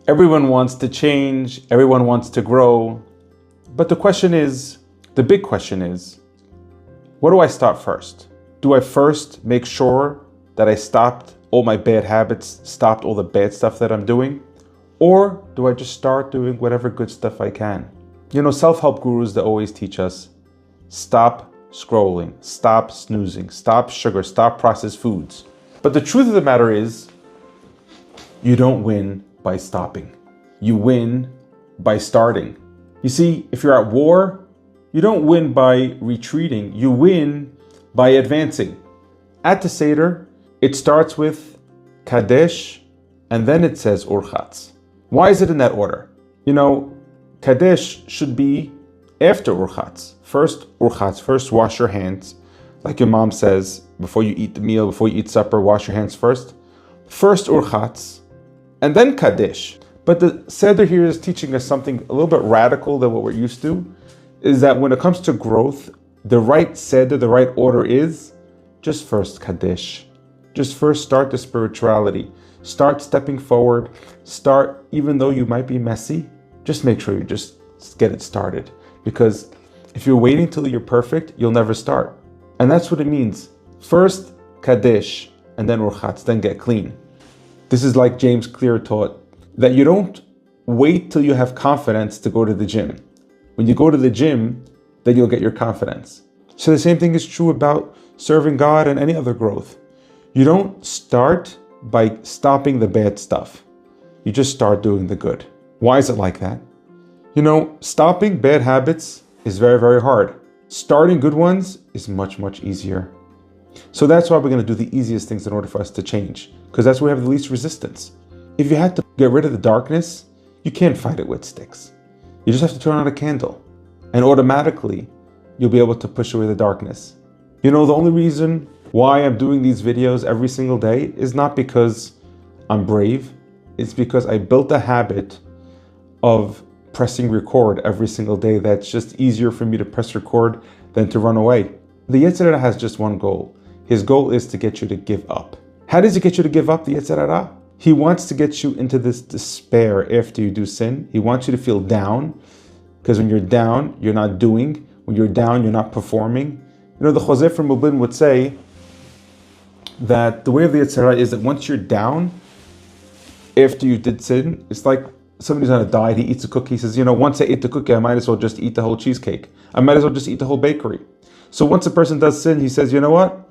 Everyone wants to change, everyone wants to grow. But the big question is, where do I start first? Do I first make sure that I stopped all my bad habits, stopped all the bad stuff that I'm doing? Or do I just start doing whatever good stuff I can? Self-help gurus, they always teach us, stop scrolling, stop snoozing, stop sugar, stop processed foods. But the truth of the matter is, you don't win by stopping. You win by starting. You see, if you're at war, you don't win by retreating. You win by advancing. At the Seder, it starts with Kadesh, and then it says Urchatz. Why is it in that order? Kadesh should be after Urchatz. First Urchatz, first wash your hands. Like your mom says, before you eat the meal, before you eat supper, wash your hands first. First Urchatz, and then Kadesh. But the Seder here is teaching us something a little bit radical than what we're used to, is that when it comes to growth, the right Seder, the right order is just first Kadesh. Just first start the spirituality. Start stepping forward. Start, even though you might be messy, just make sure you just get it started. Because if you're waiting till you're perfect, you'll never start. And that's what it means. First Kadesh, and then Urchatz, then get clean. This is like James Clear taught, that you don't wait till you have confidence to go to the gym. When you go to the gym, then you'll get your confidence. So the same thing is true about serving God and any other growth. You don't start by stopping the bad stuff. You just start doing the good. Why is it like that? Stopping bad habits is very, very hard. Starting good ones is much, much easier. So that's why we're going to do the easiest things in order for us to change, because that's where we have the least resistance. If you had to get rid of the darkness, you can't fight it with sticks. You just have to turn on a candle, and automatically you'll be able to push away the darkness. The only reason why I'm doing these videos every single day is not because I'm brave. It's because I built a habit of pressing record every single day. That's just easier for me to press record than to run away. The Yetzer has just one goal. His goal is to get you to give up. How does he get you to give up, the Yetzer? He wants to get you into this despair after you do sin. He wants you to feel down, because when you're down, you're not doing. When you're down, you're not performing. The Choseh from Lublin would say that the way of the Yetzer is that once you're down, after you did sin, it's like somebody's on a diet, he eats a cookie, he says, once I ate the cookie, I might as well just eat the whole cheesecake. I might as well just eat the whole bakery. So once a person does sin, he says, you know what?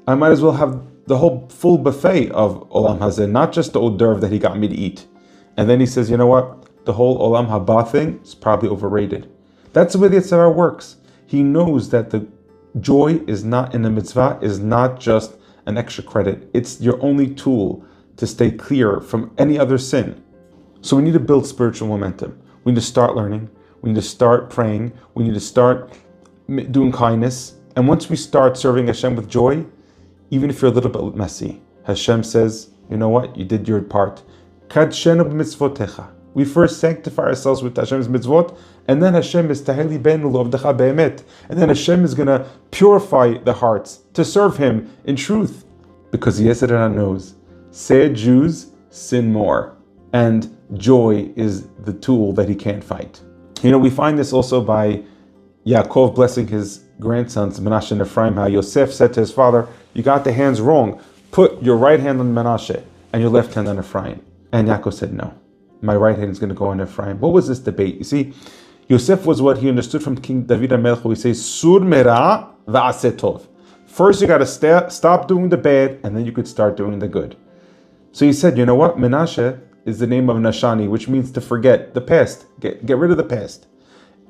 I might as well have the whole full buffet of Olam Hazeh, not just the hors d'oeuvre that he got me to eat. And then he says, you know what? The whole Olam Haba thing is probably overrated. That's the way the Yetzer works. He knows that the joy is not in the mitzvah, is not just an extra credit. It's your only tool to stay clear from any other sin. So we need to build spiritual momentum. We need to start learning. We need to start praying. We need to start doing kindness. And once we start serving Hashem with joy, even if you're a little bit messy, Hashem says, you know what? You did your part. Kadshenu b'mitzvotecha. We first sanctify ourselves with Hashem's mitzvot, and then Hashem is taheli benu lo'avdecha be'emet. And then Hashem is going to purify the hearts to serve Him in truth. Because the Yetzer knows, sad Jews sin more. And joy is the tool that he can't fight. We find this also by Yaakov blessing his grandsons, Menashe and Ephraim, how Yosef said to his father, you got the hands wrong. Put your right hand on Menashe and your left hand on Ephraim. And Yaakov said, no, my right hand is going to go on Ephraim. What was this debate? You see, Yosef was what he understood from King David HaMelech, who he says, Sur mera va'aseh tov. First you got to stop doing the bad, and then you could start doing the good. So he said, you know what? Menashe is the name of Nashani, which means to forget the past. Get rid of the past.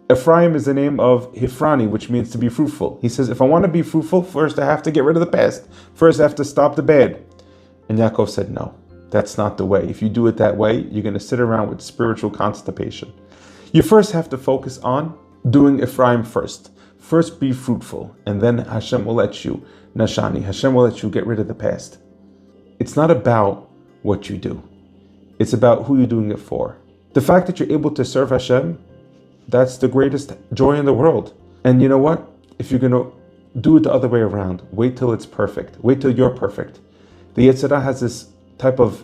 Ephraim is the name of Hifrani, which means to be fruitful. He says, if I want to be fruitful, first I have to get rid of the past. First I have to stop the bad. And Yaakov said, no, that's not the way. If you do it that way, you're going to sit around with spiritual constipation. You first have to focus on doing Ephraim first. First be fruitful, and then Hashem will let you, Nashani, Hashem will let you get rid of the past. It's not about what you do. It's about who you're doing it for. The fact that you're able to serve Hashem, that's the greatest joy in the world. And you know what? If you're going to do it the other way around, wait till it's perfect. Wait till you're perfect. The Yetzer has this type of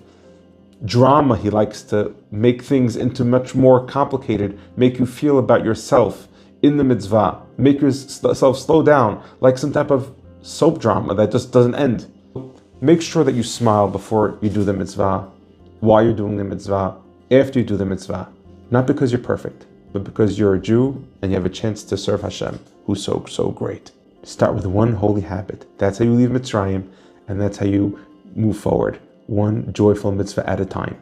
drama. He likes to make things into much more complicated, make you feel about yourself in the mitzvah, make yourself slow down like some type of soap drama that just doesn't end. Make sure that you smile before you do the mitzvah, while you're doing the mitzvah, after you do the mitzvah. Not because you're perfect, but because you're a Jew and you have a chance to serve Hashem, who's so great. Start with one holy habit. That's how you leave Mitzrayim, and that's how you move forward, one joyful mitzvah at a time.